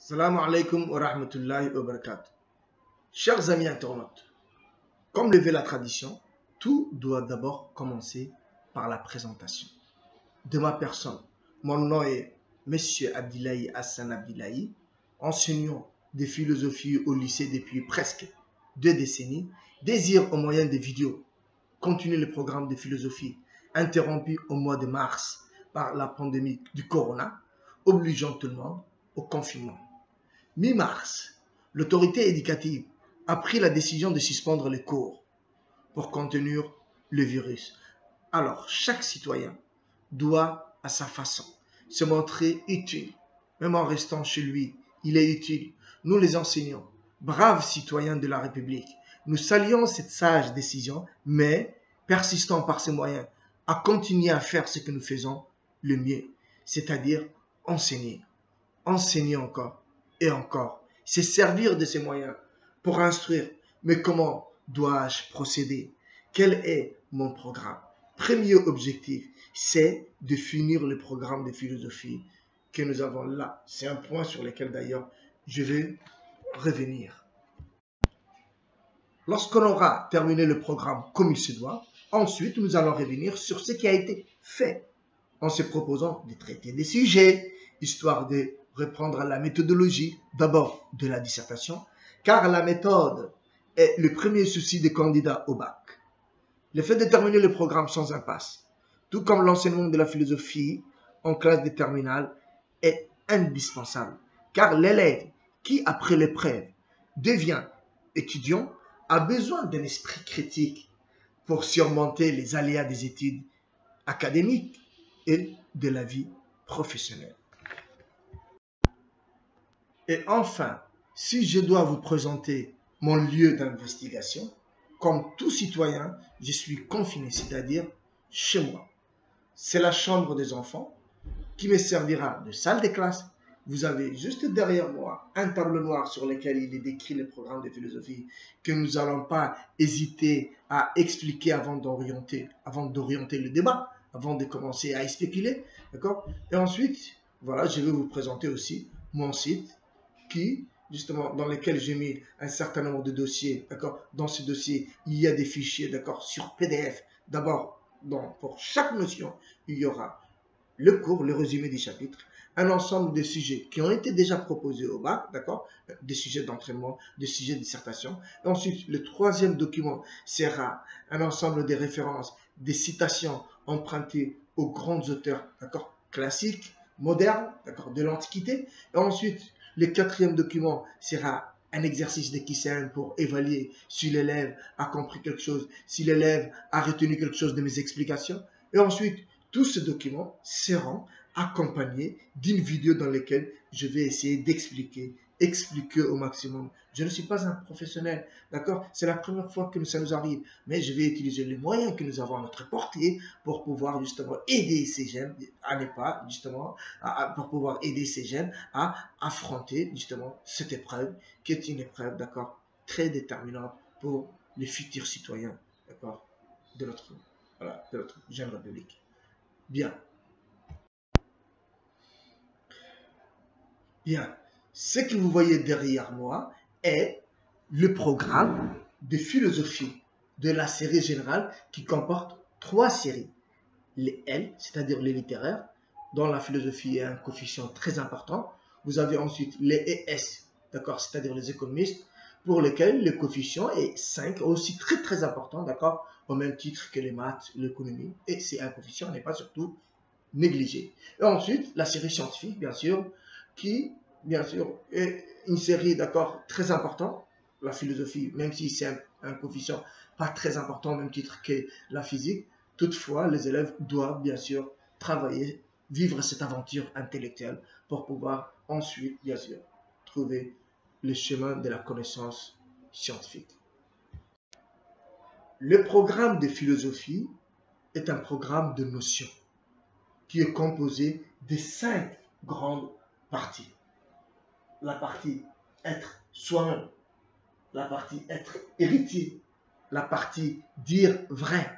Salam alaikum wa rahmatullahi wa barakatuh. Chers amis internautes, comme le veut la tradition, tout doit d'abord commencer par la présentation de ma personne. Mon nom est Monsieur Abdillahi Hassan Abdillahi, enseignant de philosophie au lycée depuis presque 2 décennies, désire au moyen des vidéos continuer le programme de philosophie interrompu au mois de mars par la pandémie du corona, obligeant tout le monde au confinement. Mi-mars, l'autorité éducative a pris la décision de suspendre les cours pour contenir le virus. Alors, chaque citoyen doit, à sa façon, se montrer utile. Même en restant chez lui, il est utile. Nous, les enseignants, braves citoyens de la République, nous saluons cette sage décision, mais persistons par ces moyens à continuer à faire ce que nous faisons le mieux, c'est-à-dire enseigner. Enseigner encore et encore. C'est servir de ces moyens pour instruire. Mais comment dois-je procéder? Quel est mon programme? Premier objectif, c'est de finir le programme de philosophie que nous avons là. C'est un point sur lequel d'ailleurs je vais revenir. Lorsqu'on aura terminé le programme comme il se doit, ensuite nous allons revenir sur ce qui a été fait en se proposant de traiter des sujets, histoire de reprendre la méthodologie d'abord de la dissertation, car la méthode est le premier souci des candidats au bac. Le fait de terminer le programme sans impasse, tout comme l'enseignement de la philosophie en classe de terminale, est indispensable, car l'élève qui, après l'épreuve, devient étudiant, a besoin d'un esprit critique pour surmonter les aléas des études académiques et de la vie professionnelle. Et enfin, si je dois vous présenter mon lieu d'investigation, comme tout citoyen, je suis confiné, c'est-à-dire chez moi. C'est la chambre des enfants qui me servira de salle de classe. Vous avez juste derrière moi un tableau noir sur lequel il est décrit le programme de philosophie que nous n'allons pas hésiter à expliquer avant d'orienter le débat, avant de commencer à y spéculer. D'accord? Et ensuite, voilà, je vais vous présenter aussi mon site justement, dans lequel j'ai mis un certain nombre de dossiers, d'accord. Dans ce dossier, il y a des fichiers, d'accord, sur PDF. D'abord, pour chaque notion, il y aura le cours, le résumé des chapitres, un ensemble de sujets qui ont été déjà proposés au bac, d'accord, des sujets d'entraînement, des sujets de dissertation. Et ensuite, le troisième document sera un ensemble de références, des citations empruntées aux grands auteurs, d'accord, classiques, modernes, d'accord, de l'Antiquité. Et ensuite, le quatrième document sera un exercice de QCM pour évaluer si l'élève a compris quelque chose, si l'élève a retenu quelque chose de mes explications. Et ensuite, tous ces documents seront accompagnés d'une vidéo dans laquelle je vais essayer d'expliquer au maximum. Je ne suis pas un professionnel, d'accord? C'est la première fois que ça nous arrive, mais je vais utiliser les moyens que nous avons à notre portée pour pouvoir justement aider ces jeunes à ne pas, justement, pour pouvoir aider ces jeunes à affronter justement cette épreuve qui est une épreuve, d'accord, très déterminante pour les futurs citoyens, d'accord, de notre jeune République. Bien. Bien. Ce que vous voyez derrière moi est le programme de philosophie de la série générale qui comporte 3 séries. Les L, c'est-à-dire les littéraires, dont la philosophie est un coefficient très important. Vous avez ensuite les ES, d'accord, c'est-à-dire les économistes, pour lesquels le coefficient est 5, aussi très très important, d'accord, au même titre que les maths, l'économie, et c'est un coefficient, n'est pas surtout négligé. Et ensuite, la série scientifique, bien sûr, qui, bien sûr, est une série, d'accord, très importante. La philosophie, même si c'est un coefficient pas très important, au même titre que la physique, toutefois, les élèves doivent, bien sûr, travailler, vivre cette aventure intellectuelle pour pouvoir ensuite, bien sûr, trouver le chemin de la connaissance scientifique. Le programme de philosophie est un programme de notions qui est composé de 5 grandes parties. La partie être soi-même, la partie être héritier, la partie dire vrai,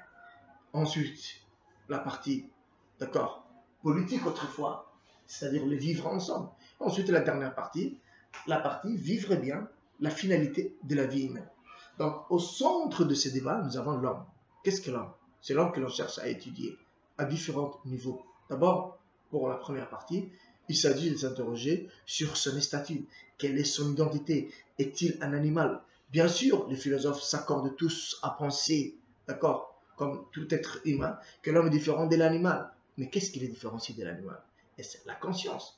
ensuite la partie, d'accord, politique autrefois, c'est-à-dire le vivre ensemble. Ensuite la dernière partie, la partie vivre bien, la finalité de la vie humaine. Donc, au centre de ce débat, nous avons l'homme. Qu'est-ce que l'homme? C'est l'homme que l'on cherche à étudier à différents niveaux. D'abord, pour la première partie, il s'agit de s'interroger sur son statut. Quelle est son identité? Est-il un animal? Bien sûr, les philosophes s'accordent tous à penser, d'accord, comme tout être humain, que l'homme est différent de l'animal. Mais qu'est-ce qui les différencie de l'animal? Et c'est la conscience.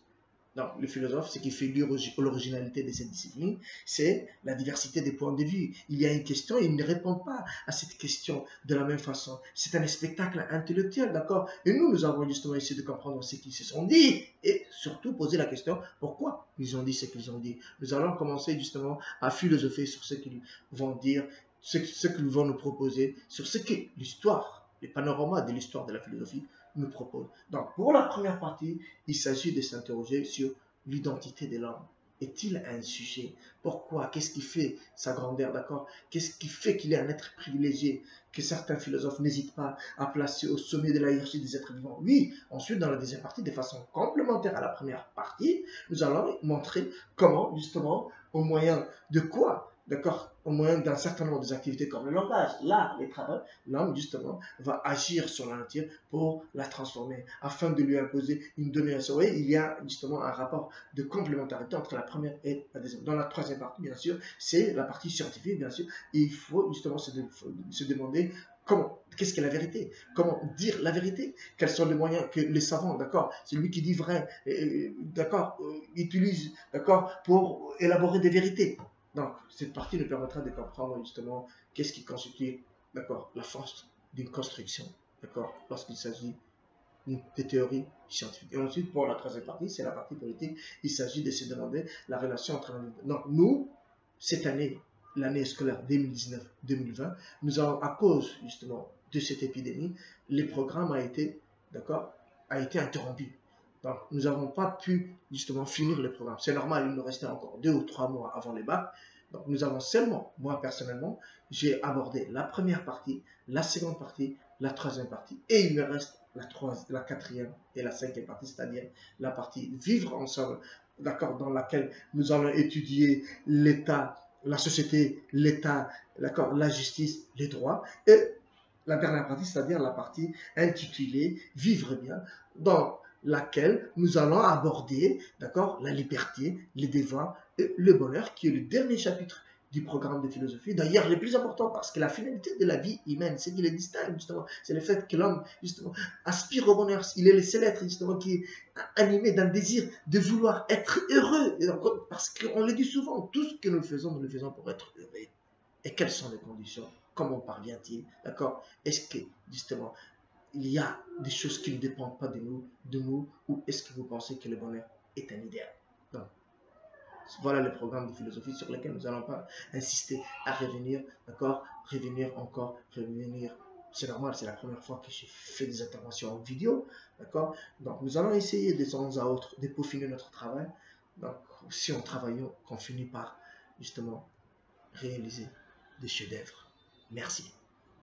Donc, le philosophe, ce qui fait l'originalité de cette discipline, c'est la diversité des points de vue. Il y a une question et il ne répond pas à cette question de la même façon. C'est un spectacle intellectuel, d'accord? Et nous avons justement essayé de comprendre ce qu'ils se sont dit et surtout poser la question pourquoi ils ont dit ce qu'ils ont dit. Nous allons commencer justement à philosopher sur ce qu'ils vont dire, ce qu'ils vont nous proposer, sur ce que l'histoire, les panoramas de l'histoire de la philosophie nous propose. Donc, pour la première partie, il s'agit de s'interroger sur l'identité de l'homme. Est-il un sujet? Pourquoi? Qu'est-ce qui fait sa grandeur? D'accord? Qu'est-ce qui fait qu'il est un être privilégié que certains philosophes n'hésitent pas à placer au sommet de la hiérarchie des êtres vivants? Oui, ensuite, dans la deuxième partie, de façon complémentaire à la première partie, nous allons montrer comment, justement, au moyen de quoi, d'accord, au moyen d'un certain nombre d'activités comme le langage, l'art, les travaux, l'homme, justement, va agir sur la nature pour la transformer, afin de lui imposer une domination. Oui, il y a justement un rapport de complémentarité entre la première et la deuxième. Dans la troisième partie, bien sûr, c'est la partie scientifique, bien sûr. Et il faut justement se demander comment, qu'est-ce qu'est la vérité? Comment dire la vérité? Quels sont les moyens que les savants, d'accord, celui qui dit vrai, d'accord, utilise, d'accord, pour élaborer des vérités. Donc, cette partie nous permettra de comprendre justement qu'est-ce qui constitue, d'accord, la force d'une construction, d'accord, lorsqu'il s'agit des théories scientifiques. Et ensuite, pour la troisième partie, c'est la partie politique, il s'agit de se demander la relation entre l'individu. Donc, nous, cette année, l'année scolaire 2019-2020, nous avons, à cause justement de cette épidémie, le programme a été, d'accord, a été interrompu. Donc, nous n'avons pas pu justement finir le programme. C'est normal, il nous restait encore 2 ou 3 mois avant les bacs. Donc, nous avons seulement, moi personnellement, j'ai abordé la première partie, la seconde partie, la troisième partie. Et il me reste la quatrième et la cinquième partie, c'est-à-dire la partie vivre ensemble, d'accord, dans laquelle nous allons étudier l'État, la société, l'État, d'accord, la justice, les droits. Et la dernière partie, c'est-à-dire la partie intitulée Vivre bien, dans laquelle nous allons aborder, d'accord, la liberté, les devoirs et le bonheur, qui est le dernier chapitre du programme de philosophie. D'ailleurs, le plus important, parce que la finalité de la vie humaine, c'est qu'il est distinct, justement, c'est le fait que l'homme, justement, aspire au bonheur. Il est le seul être, justement, qui est animé d'un désir de vouloir être heureux. Parce qu'on le dit souvent, tout ce que nous le faisons pour être heureux. Et quelles sont les conditions? Comment parvient-il? D'accord? Est-ce que, justement, il y a des choses qui ne dépendent pas de nous, ou est-ce que vous pensez que le bonheur est un idéal? Donc, voilà le programme de philosophie sur lequel nous n'allons pas insister à revenir, d'accord? Revenir encore, revenir. C'est normal, c'est la première fois que je fais des interventions en vidéo, d'accord? Donc, nous allons essayer de temps à autre de peaufiner notre travail. Donc, si on travaille, on finit par, justement, réaliser des chefs-d'œuvre. Merci.